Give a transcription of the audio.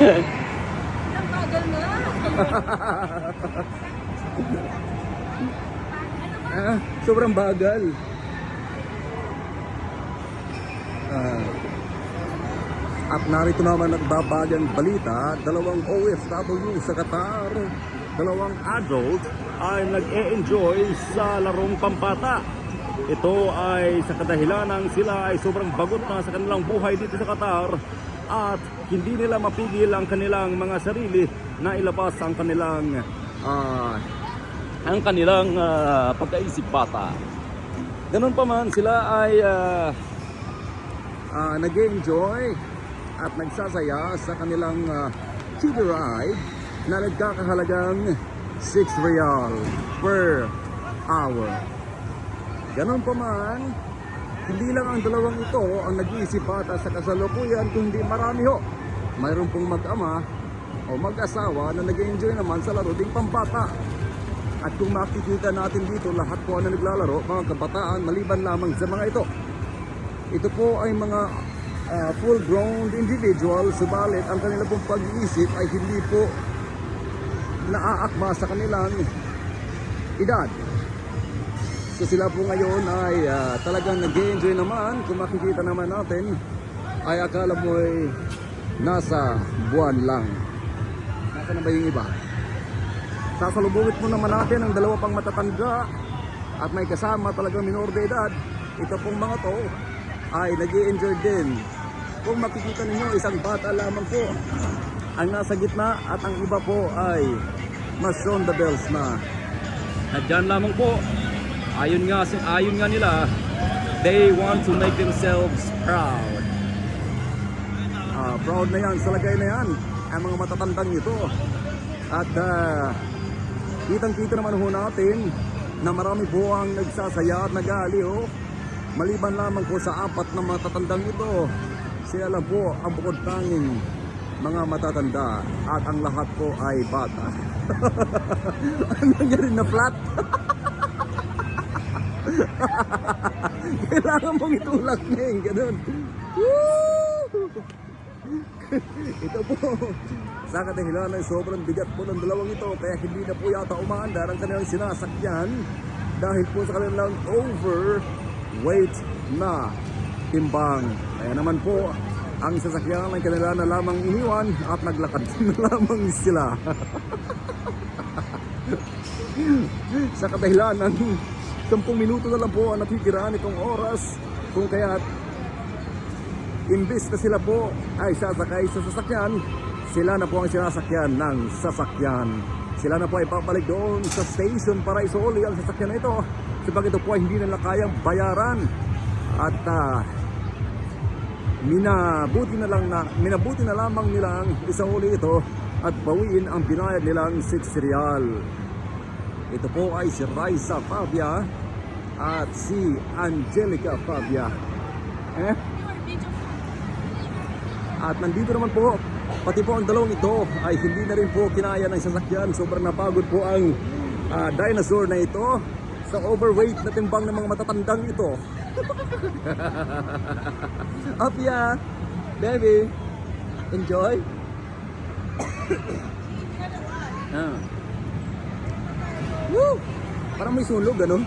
Ang bagal nga. Sobrang bagal. At narito naman ang babagang balita, dalawang OFW sa Qatar, dalawang adult ay nag-e-enjoy sa larong pampata. Ito ay sa kadahilanan sila ay sobrang bagot na sa kanilang buhay dito sa Qatar at hindi nila mapigil ang kanilang mga sarili na ilabas ang kanilang pagkaisip bata. Ganun pa man sila ay nag-enjoy at nagsasaya sa kanilang kiddie ride na nagkakahalagang 6 real per hour. Ganun pa man, hindi lang ang dalawang ito ang nag-iisip bata sa kasalukuyan, kundi marami ho. Mayroon pong mag-ama o mag-asawa na nag-enjoy naman sa laro ding pambata. At kung makikita natin dito, lahat po na naglalaro, mga kabataan, maliban lamang sa mga ito. Ito po ay mga full-grown individual, subalit ang kanilang pong pag-iisip ay hindi po naaakma sa kanilang edad. So sila po ngayon ay talagang nag-enjoy naman. Kung makikita naman natin, ay akala mo ay nasa buwan lang. Nasa na ba yung iba? Sasalubungit mo naman natin ang dalawa pang matatanda at may kasama talagang minor de edad. Ito pong mga to ay nag-enjoy din. Kung makikita ninyo, isang bata lamang po ang nasa gitna at ang iba po ay mas on the bells na. At dyan lamang po, ayon nga nila, they want to make themselves proud. Proud na yan, sa lagay na yan ang mga matatandang ito. At kitang-kita naman ho natin na marami po ang nagsasaya at nag-aaliw. Maliban lamang po sa apat na matatandang ito, sila lang po ang bukod tanging mga matatanda at ang lahat po ay bata. Ano nangyari na flat? Kailangan mong itulak na yung ganun. Ito po, sa kadahilan ay sobrang bigat po ng dalawang ito, kaya hindi na po yata umaandar ang kanilang sinasakyan dahil po sa kanilang overweight na timbang. Kaya naman po, ang sasakyan ng kanila na lamang iniwan at naglakad na lamang sila. Sa kadahilan ng 10 minuto na lang po ang natitira nitong oras, kung kaya imbis na sila po ay sasakay sa sasakyan, sila na po ang sinasakyan ng sasakyan. Sila na po ay papalik doon sa station para isoli ang sasakyan na ito, sabag ito po ay hindi nila kayang bayaran. At minabuti na lamang nilang isauli ito at bawiin ang binayad nilang 6 real. Ito po ay si Raisa Fabia at si Angelica Fabia. At nandito naman po, pati po ang dalawang ito ay hindi na rin po kinaya ng sasakyan. Sobrang napagod po ang dinosaur na ito sa overweight na timbang ng mga matatandang ito. Apia, baby, enjoy. Woo! Parang may sunog, ano?